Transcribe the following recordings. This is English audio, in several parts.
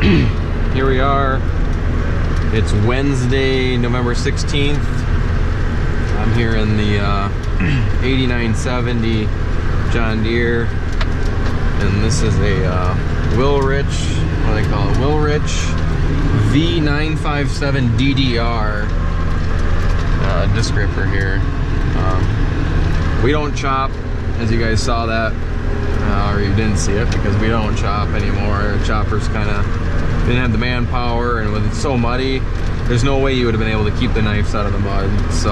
Here we are. It's Wednesday, November 16th. I'm here in the 8970 John Deere, and this is a wil-rich, what do they call it? wil-rich V957 DDR disc ripper here. We don't chop, as you guys saw that, or you didn't see it because we don't chop anymore. Choppers kind of didn't have the manpower, and with it so muddy, there's no way you would have been able to keep the knives out of the mud. So,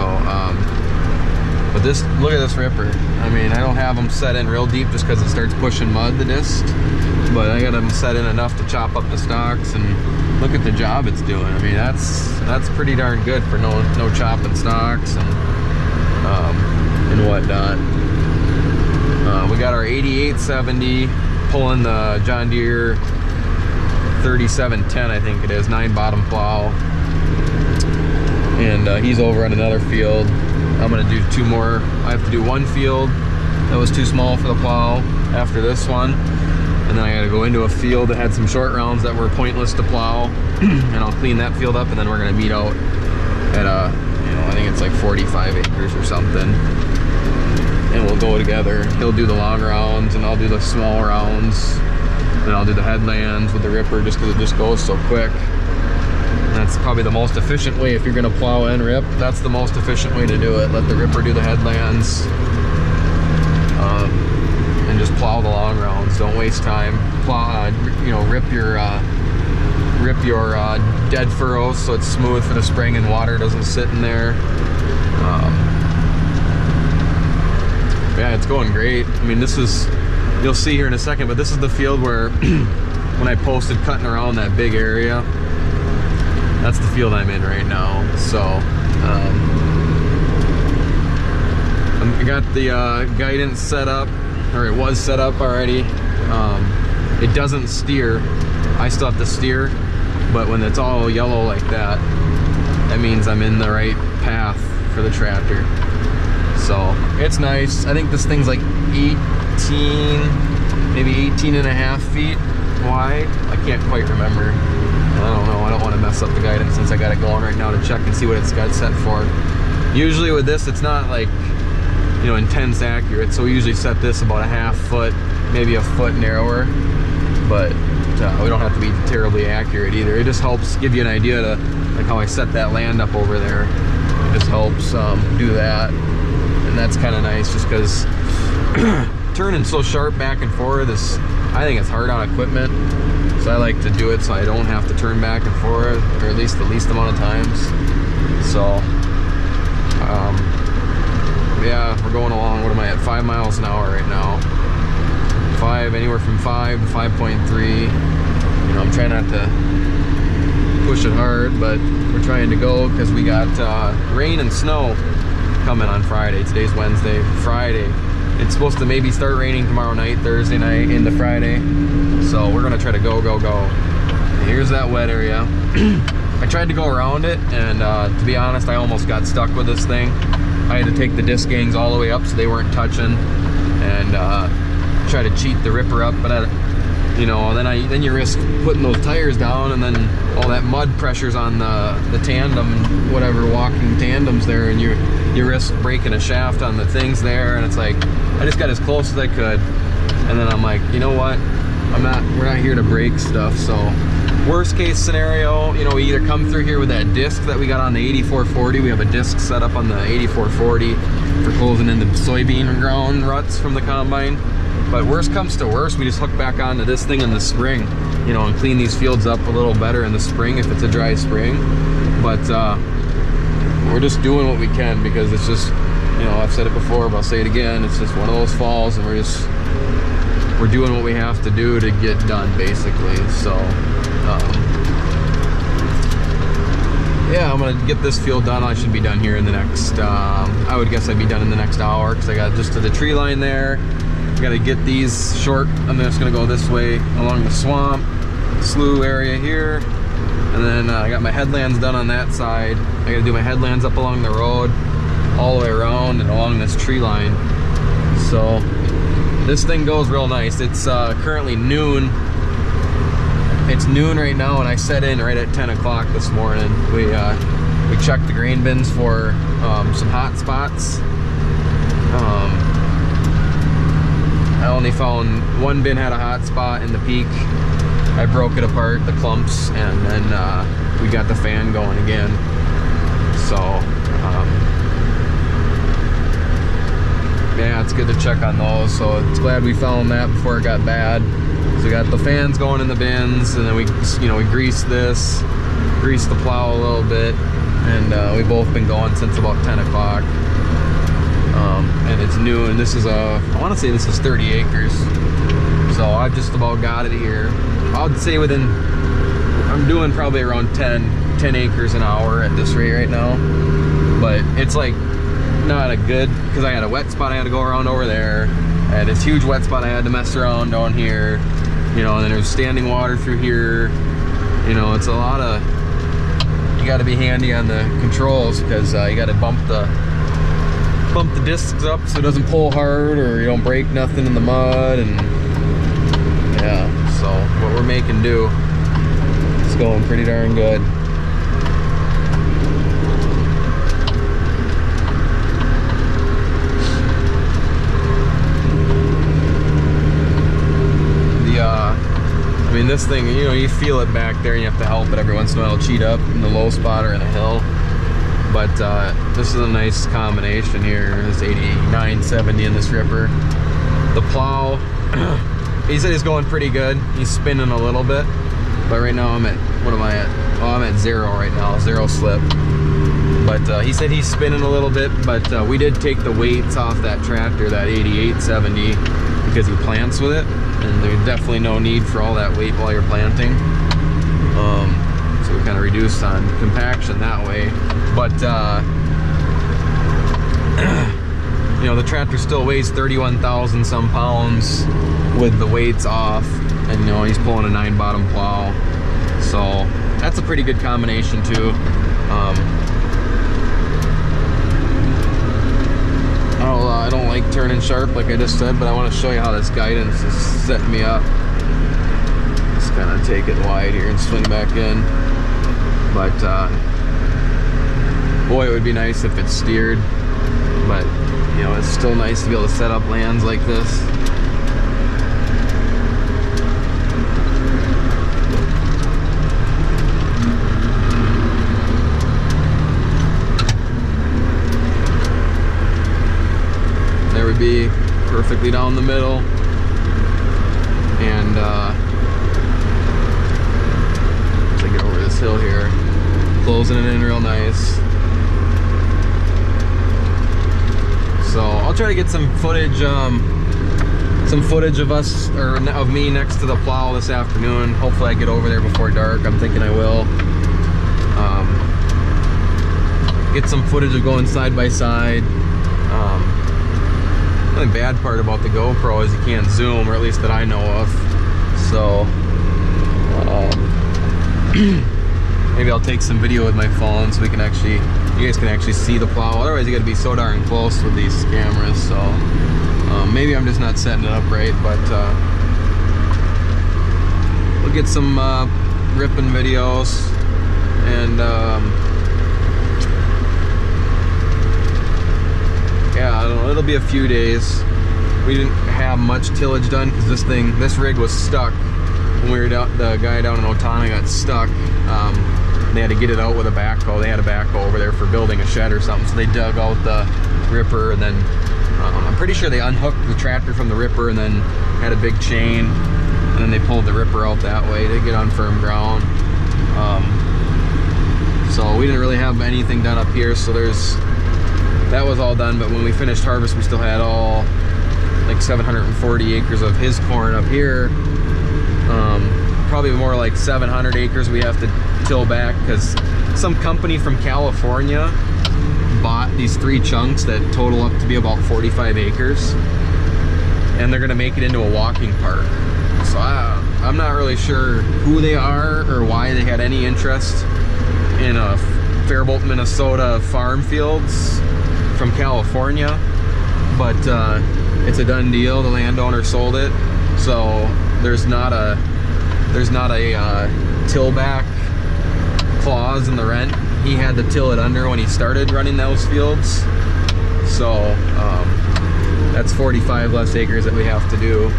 but this, look at this ripper. I mean, I don't have them set in real deep just because it starts pushing mud, the disc, but I got them set in enough to chop up the stocks, and look at the job it's doing. I mean, that's pretty darn good for no chopping stocks and whatnot. We got our 8870 pulling the John Deere 3710, I think it is, 9 bottom plow, and he's over on another field. I'm gonna do 2 more. I have to do 1 field that was too small for the plow after this one, and then I gotta go into a field that had some short rounds that were pointless to plow, and I'll clean that field up, and then we're gonna meet out at I think it's like 45 acres or something, and we'll go together. He'll do the long rounds and I'll do the small rounds, and I'll do the headlands with the ripper just because it just goes so quick. And that's probably the most efficient way if you're gonna plow and rip. That's the most efficient way to do it. Let the ripper do the headlands, and just plow the long rounds. Don't waste time. Plow, rip your dead furrows so it's smooth for the spring and water doesn't sit in there. Yeah, it's going great. I mean, this is, you'll see here in a second, but this is the field where when I posted cutting around that big area, that's the field I'm in right now. So I got the guidance set up, or it was set up already. It doesn't steer. I still have to steer, but when it's all yellow like that, that means I'm in the right path for the tractor. So it's nice. I think this thing's like 18, maybe 18 and a half feet wide. I can't quite remember. I don't know. I don't want to mess up the guidance since I got it going right now to check and see what it's got set for. Usually with this, it's not like, intense accurate. So we usually set this about a half foot, maybe a foot narrower, but we don't have to be terribly accurate either. It just helps give you an idea to, like how I set that land up over there. It just helps do that. And that's kind of nice just because turning so sharp back and forth is, I think it's hard on equipment. So I like to do it so I don't have to turn back and forth, or at least the least amount of times. So, yeah, we're going along. What am I at? 5 miles an hour right now. Anywhere from 5 to 5.3. I'm trying not to push it hard, but we're trying to go because we got rain and snow coming on Friday. Today's Wednesday. Friday, it's supposed to maybe start raining tomorrow night, Thursday night into Friday. So we're gonna try to go. And here's that wet area. I tried to go around it, and to be honest, I almost got stuck with this thing. I had to take the disc gangs all the way up so they weren't touching, and try to cheat the ripper up, but then you risk putting those tires down, and then all that mud pressure's on the tandem, whatever, walking tandems there, and you risk breaking a shaft on the things there. And it's like, I just got as close as I could, and then I'm like, you know what, we're not here to break stuff. So worst case scenario, we either come through here with that disc that we got on the 8440. We have a disc set up on the 8440 for closing in the soybean ground ruts from the combine. But worst comes to worst, we just hook back onto this thing in the spring, and clean these fields up a little better in the spring if it's a dry spring. But we're just doing what we can because it's just, I've said it before, but I'll say it again. It's just one of those falls, and we're doing what we have to do to get done, basically. So, yeah, I'm gonna get this field done. I should be done here in the next, I would guess I'd be done in the next hour because I got just to the tree line there. Got to get these short. I'm just gonna go this way along the swamp slough area here, and then I got my headlands done on that side. I got to do my headlands up along the road, all the way around and along this tree line. So this thing goes real nice. It's currently noon. It It's noon right now, and I set in right at 10 o'clock this morning. We checked the grain bins for some hot spots. I only found one bin had a hot spot in the peak. I broke it apart, the clumps, and then we got the fan going again. So yeah, it's good to check on those. So it's glad we found that before it got bad. So we got the fans going in the bins, and then we greased this, greased the plow a little bit, and we've both been going since about 10 o'clock. And it's noon. This is I want to say this is 30 acres. So I've just about got it here. I would say I'm doing probably around 10 acres an hour at this rate right now. But it's like not a good, because I had a wet spot I had to go around over there. I had this huge wet spot I had to mess around down here. You know, and then there's standing water through here. You know, it's a lot of, you got to be handy on the controls, because you got to bump the discs up so it doesn't pull hard, or you don't break nothing in the mud. And yeah, so what we're making do, it's going pretty darn good. I mean, this thing, you know, you feel it back there and you have to help it every once in a while, cheat up in the low spot or in a hill. But this is a nice combination here. This 8970 in this ripper. The plow, he said he's going pretty good. He's spinning a little bit, but right now I'm at, what am I at? Oh, I'm at 0 right now, 0 slip. But he said he's spinning a little bit, but we did take the weights off that tractor, that 8870, because he plants with it, and there's definitely no need for all that weight while you're planting. So we kind of reduced on compaction that way. But you know, the tractor still weighs 31,000 some pounds with the weights off, and you know, he's pulling a 9-bottom plow, so that's a pretty good combination too. I don't like turning sharp like I just said, but I want to show you how this guidance is setting me up. Just kind of take it wide here and swing back in. But boy, it would be nice if it steered, but you know, it's still nice to be able to set up lands like this. There would be perfectly down the middle, and take it over this hill here, closing it in real nice. So I'll try to get some footage of us, or of me next to the plow this afternoon. Hopefully I get over there before dark. I'm thinking I will. Get some footage of going side by side. The only bad part about the GoPro is you can't zoom, or at least that I know of. So maybe I'll take some video with my phone so we can actually, you guys can actually see the plow. Otherwise you got to be so darn close with these cameras. So maybe I'm just not setting it up right, but we'll get some ripping videos, and yeah, I don't know, it'll be a few days. We didn't have much tillage done because this rig was stuck when we were down. The guy down in Otana got stuck. They had to get it out with a backhoe. They had a backhoe over there for building a shed or something, so they dug out the ripper, and then I'm pretty sure they unhooked the tractor from the ripper and then had a big chain, and then they pulled the ripper out that way to get on firm ground. So we didn't really have anything done up here, so that was all done. But when we finished harvest, we still had all like 740 acres of his corn up here. Probably more like 700 acres we have to till back, because some company from California bought these 3 chunks that total up to be about 45 acres, and they're gonna make it into a walking park. So I'm not really sure who they are or why they had any interest in a Faribault, Minnesota farm fields from California, but it's a done deal. The landowner sold it, so there's there's not a till back clause in the rent. He had to till it under when he started running those fields. So that's 45 less acres that we have to do.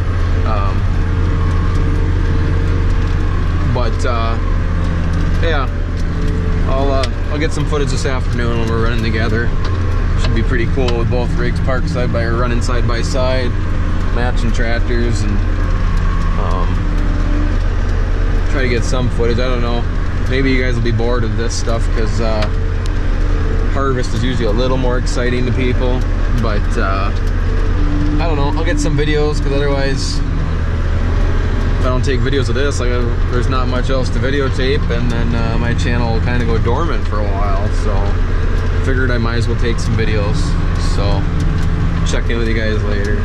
Yeah, I'll get some footage this afternoon when we're running together. Should be pretty cool with both rigs parked running side by side, matching tractors, and try to get some footage. I don't know, maybe you guys will be bored of this stuff because harvest is usually a little more exciting to people, but I don't know, I'll get some videos because otherwise if I don't take videos of this, like, there's not much else to videotape, and then my channel will kind of go dormant for a while. So I figured I might as well take some videos. So check in with you guys later.